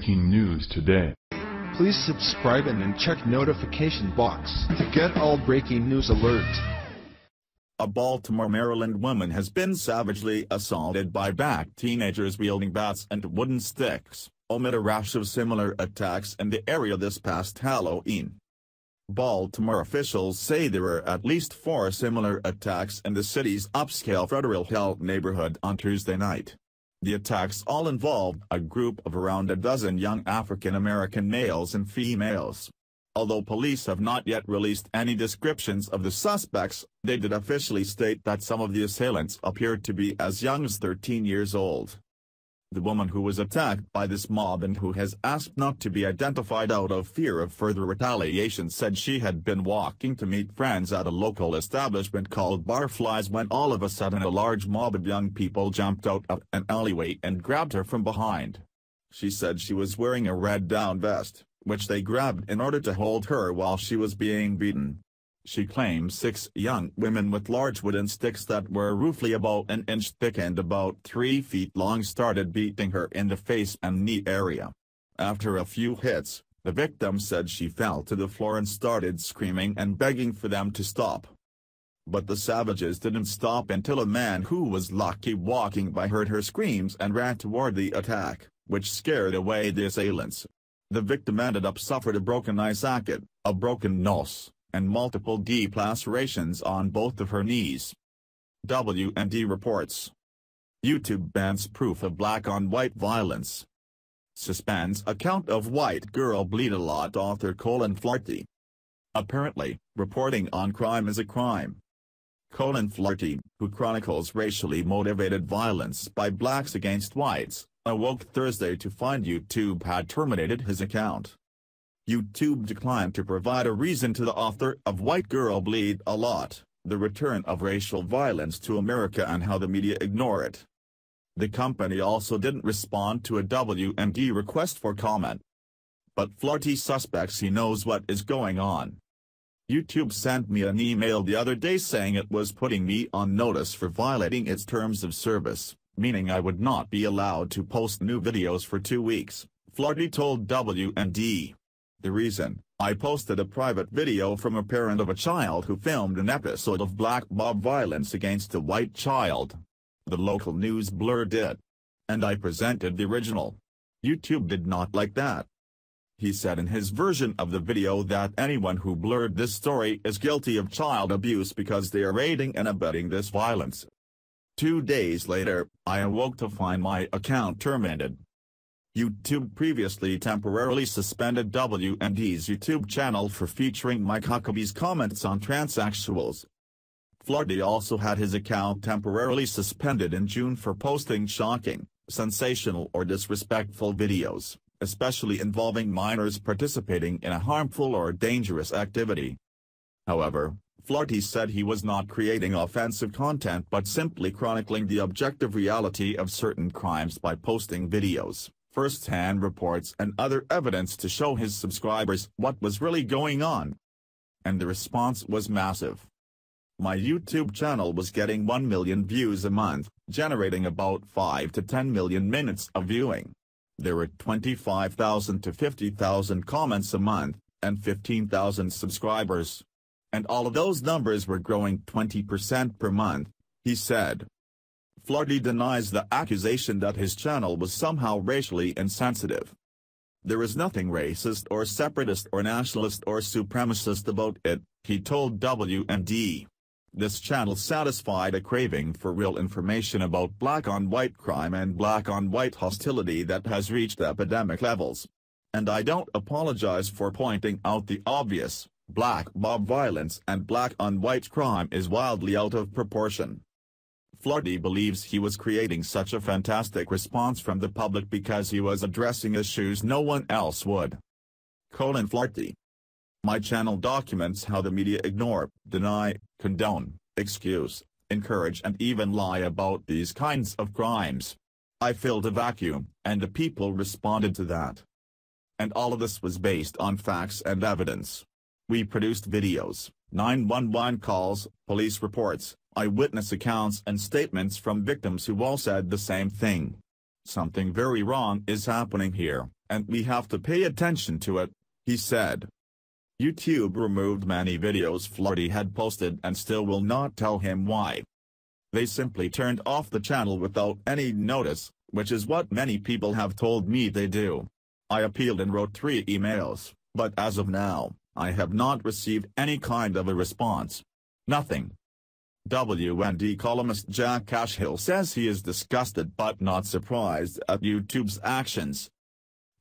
breaking news today. Please subscribe and check notification box to get all breaking news alerts. A Baltimore, Maryland woman has been savagely assaulted by black teenagers wielding bats and wooden sticks, amid a rash of similar attacks in the area this past Halloween. Baltimore officials say there were at least 4 similar attacks in the city's upscale Federal Hill neighborhood on Tuesday night. The attacks all involved a group of around a dozen young African-American males and females. Although police have not yet released any descriptions of the suspects, they did officially state that some of the assailants appeared to be as young as 13 years old. The woman who was attacked by this mob and who has asked not to be identified out of fear of further retaliation said she had been walking to meet friends at a local establishment called Barflies when all of a sudden a large mob of young people jumped out of an alleyway and grabbed her from behind. She said she was wearing a red down vest, which they grabbed in order to hold her while she was being beaten. She claims 6 young women with large wooden sticks that were roughly about an inch thick and about 3 feet long started beating her in the face and knee area. After a few hits, the victim said she fell to the floor and started screaming and begging for them to stop. But the savages didn't stop until a man who was lucky walking by heard her screams and ran toward the attack, which scared away the assailants. The victim ended up suffering a broken eye socket, a broken nose, and multiple deep lacerations on both of her knees. WND reports. YouTube bans proof of black-on-white violence. Suspends account of white girl bleed a lot author Colin Flaherty. Apparently, reporting on crime is a crime. Colin Flaherty, who chronicles racially motivated violence by blacks against whites, awoke Thursday to find YouTube had terminated his account. YouTube declined to provide a reason to the author of White Girl Bleed a Lot, the return of racial violence to America and how the media ignore it. The company also didn't respond to a WND request for comment. But Flaherty suspects he knows what is going on. YouTube sent me an email the other day saying it was putting me on notice for violating its terms of service, meaning I would not be allowed to post new videos for 2 weeks, Flaherty told WND. The reason, I posted a private video from a parent of a child who filmed an episode of black mob violence against a white child. The local news blur did. And I presented the original. YouTube did not like that. He said in his version of the video that anyone who blurred this story is guilty of child abuse because they are aiding and abetting this violence. 2 days later, I awoke to find my account terminated. YouTube previously temporarily suspended WND's YouTube channel for featuring Mike Huckabee's comments on transsexuals. Flaherty also had his account temporarily suspended in June for posting shocking, sensational or disrespectful videos, especially involving minors participating in a harmful or dangerous activity. However, Flaherty said he was not creating offensive content but simply chronicling the objective reality of certain crimes by posting videos, first-hand reports and other evidence to show his subscribers what was really going on. And the response was massive. My YouTube channel was getting 1 million views a month, generating about 5 to 10 million minutes of viewing. There were 25,000 to 50,000 comments a month, and 15,000 subscribers. And all of those numbers were growing 20% per month, he said. Flaherty denies the accusation that his channel was somehow racially insensitive. There is nothing racist or separatist or nationalist or supremacist about it, he told WND. This channel satisfied a craving for real information about black-on-white crime and black-on-white hostility that has reached epidemic levels. And I don't apologize for pointing out the obvious, black mob violence and black-on-white crime is wildly out of proportion. Flaherty believes he was creating such a fantastic response from the public because he was addressing issues no one else would. Colin Flaherty. My channel documents how the media ignore, deny, condone, excuse, encourage and even lie about these kinds of crimes. I filled a vacuum, and the people responded to that. And all of this was based on facts and evidence. We produced videos, 911 calls, police reports, eyewitness accounts and statements from victims who all said the same thing. "Something very wrong is happening here, and we have to pay attention to it," he said. YouTube removed many videos Flaherty had posted and still will not tell him why. They simply turned off the channel without any notice, which is what many people have told me they do. I appealed and wrote 3 emails, but as of now, I have not received any kind of a response. Nothing. WND columnist Jack Cashhill says he is disgusted but not surprised at YouTube's actions.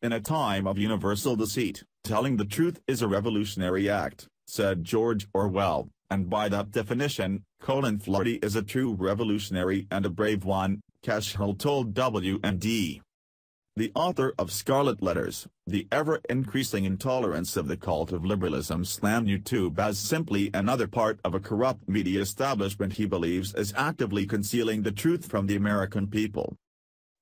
"In a time of universal deceit, telling the truth is a revolutionary act," said George Orwell, and by that definition, Flaherty is a true revolutionary and a brave one, Cashhill told WND. The author of Scarlet Letters, The Ever-Increasing Intolerance of the Cult of Liberalism, slammed YouTube as simply another part of a corrupt media establishment he believes is actively concealing the truth from the American people.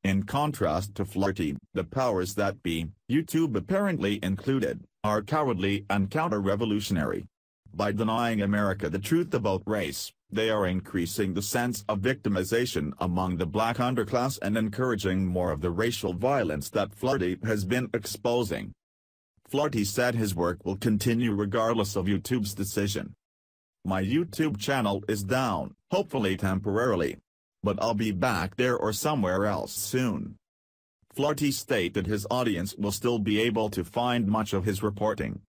In contrast to Flaherty, the powers that be, YouTube apparently included, are cowardly and counter-revolutionary. By denying America the truth about race, they are increasing the sense of victimization among the black underclass and encouraging more of the racial violence that Flaherty has been exposing. Flaherty said his work will continue regardless of YouTube's decision. "My YouTube channel is down, hopefully temporarily. But I'll be back there or somewhere else soon." Flaherty stated his audience will still be able to find much of his reporting.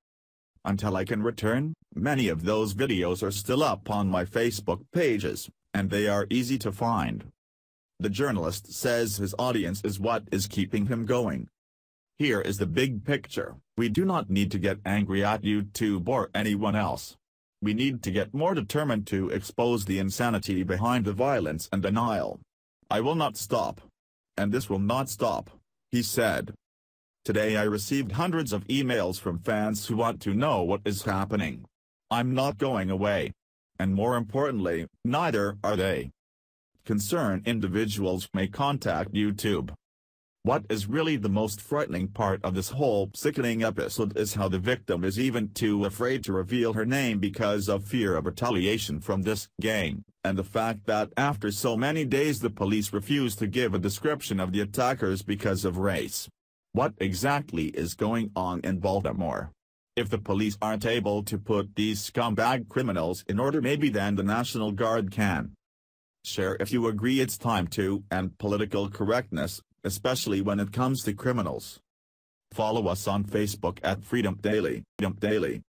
"Until I can return, many of those videos are still up on my Facebook pages, and they are easy to find." The journalist says his audience is what is keeping him going. "Here is the big picture: we do not need to get angry at YouTube or anyone else. We need to get more determined to expose the insanity behind the violence and denial. I will not stop. And this will not stop," he said. "Today I received hundreds of emails from fans who want to know what is happening. I'm not going away. And more importantly, neither are they." Concerned individuals may contact YouTube. What is really the most frightening part of this whole sickening episode is how the victim is even too afraid to reveal her name because of fear of retaliation from this gang, and the fact that after so many days the police refuse to give a description of the attackers because of race. What exactly is going on in Baltimore? If the police aren't able to put these scumbag criminals in order, maybe then the National Guard can. Share if you agree it's time to end political correctness, especially when it comes to criminals. Follow us on Facebook at Freedom Daily.